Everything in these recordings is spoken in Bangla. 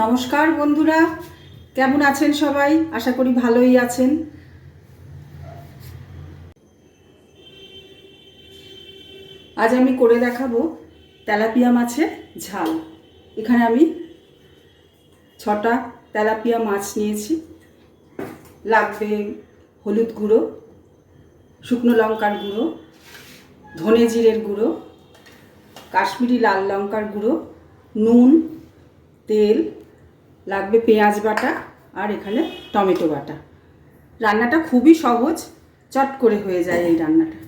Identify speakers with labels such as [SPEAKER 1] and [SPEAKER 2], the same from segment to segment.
[SPEAKER 1] নমস্কার বন্ধুরা, কেমন আছেন সবাই? আশা করি ভালোই আছেন। আজ আমি করে দেখাবো তেলাপিয়া মাছের ঝাল। এখানে আমি 6টা তেলাপিয়া মাছ নিয়েছি। লাগবে হলুদ গুঁড়ো, শুকনো লঙ্কার গুঁড়ো, ধনে জিরের গুঁড়ো, কাশ্মীরি লাল লঙ্কার গুঁড়ো, নুন, তেল, লাগবে পেঁয়াজ বাটা আর এখানে টমেটো বাটা। রান্নাটা খুবই সহজ, চট করে হয়ে যায় এই রান্নাটা।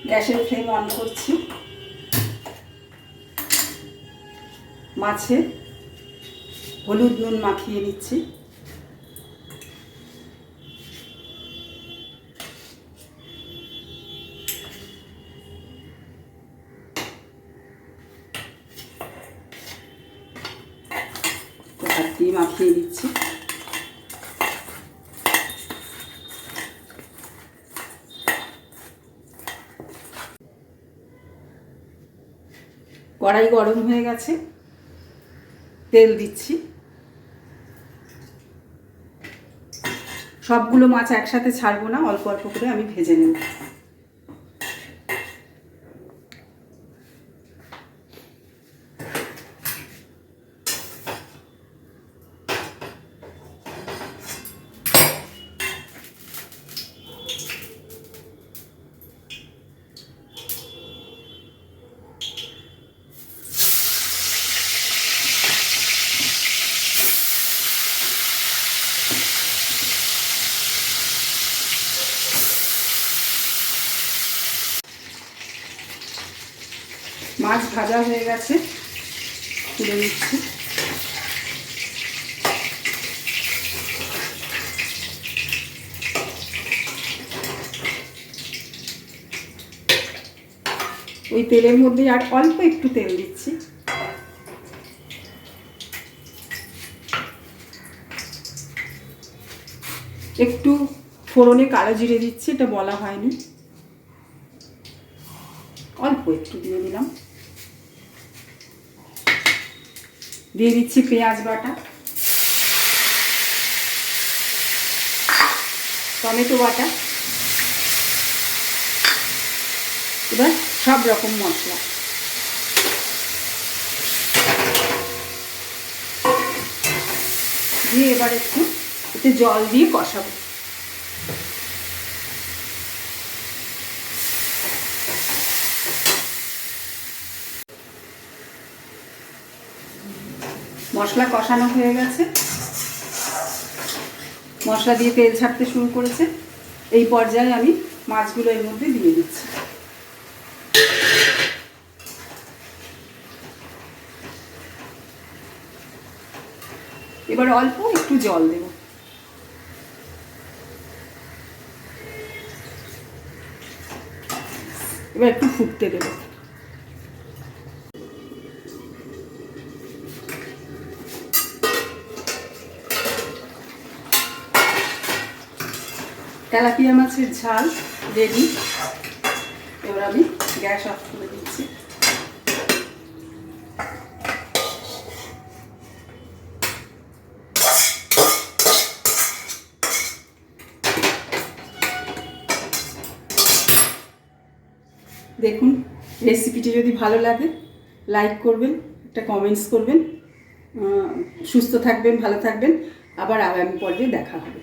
[SPEAKER 1] গ্যাসের ফ্লেম অন করছি। মাছে হলুদ নুন মাখিয়ে নিচ্ছি। হাত দিয়ে মাখিয়ে নিচ্ছি। কড়াই গরম হয়ে গেছে, তেল দিচ্ছি। সবগুলো মাছ একসাথে ছাড়বো না, অল্প অল্প করে আমি ভেজে নেব। মাছ ভাজা হয়ে গেছে, তুলে নিচ্ছি। ওই তেলের মধ্যে আর অল্প একটু তেল দিচ্ছি। একটু ফোড়নে কালো জিরে দিচ্ছি, এটা বলা হয়নি, অল্প একটু দিয়ে দিলাম। দিয়ে দিচ্ছি পেঁয়াজ বাটা, টমেটো বাটা, এবার সব রকম মশলা দিয়ে এবার একটু এতে জল দিয়ে কষাবো। মশলা কষানো হয়ে গেছে, মশলা দিয়ে তেল ছাড়তে শুরু করেছে। এই পর্যায়ে আমি মাছগুলো এর মধ্যে দিয়ে দিচ্ছি। এবার অল্প একটু জল দেব। এবার একটু ফুটতে দেব। তেলাপিয়া মাছের ঝাল রেডি। এবার আমি গ্যাস অফ করে দিচ্ছি। দেখুন, রেসিপিটি যদি ভালো লাগে লাইক করবেন, একটা কমেন্টস করবেন। সুস্থ থাকবেন, ভালো থাকবেন। আবার আগামী পর্বে দেখা হবে।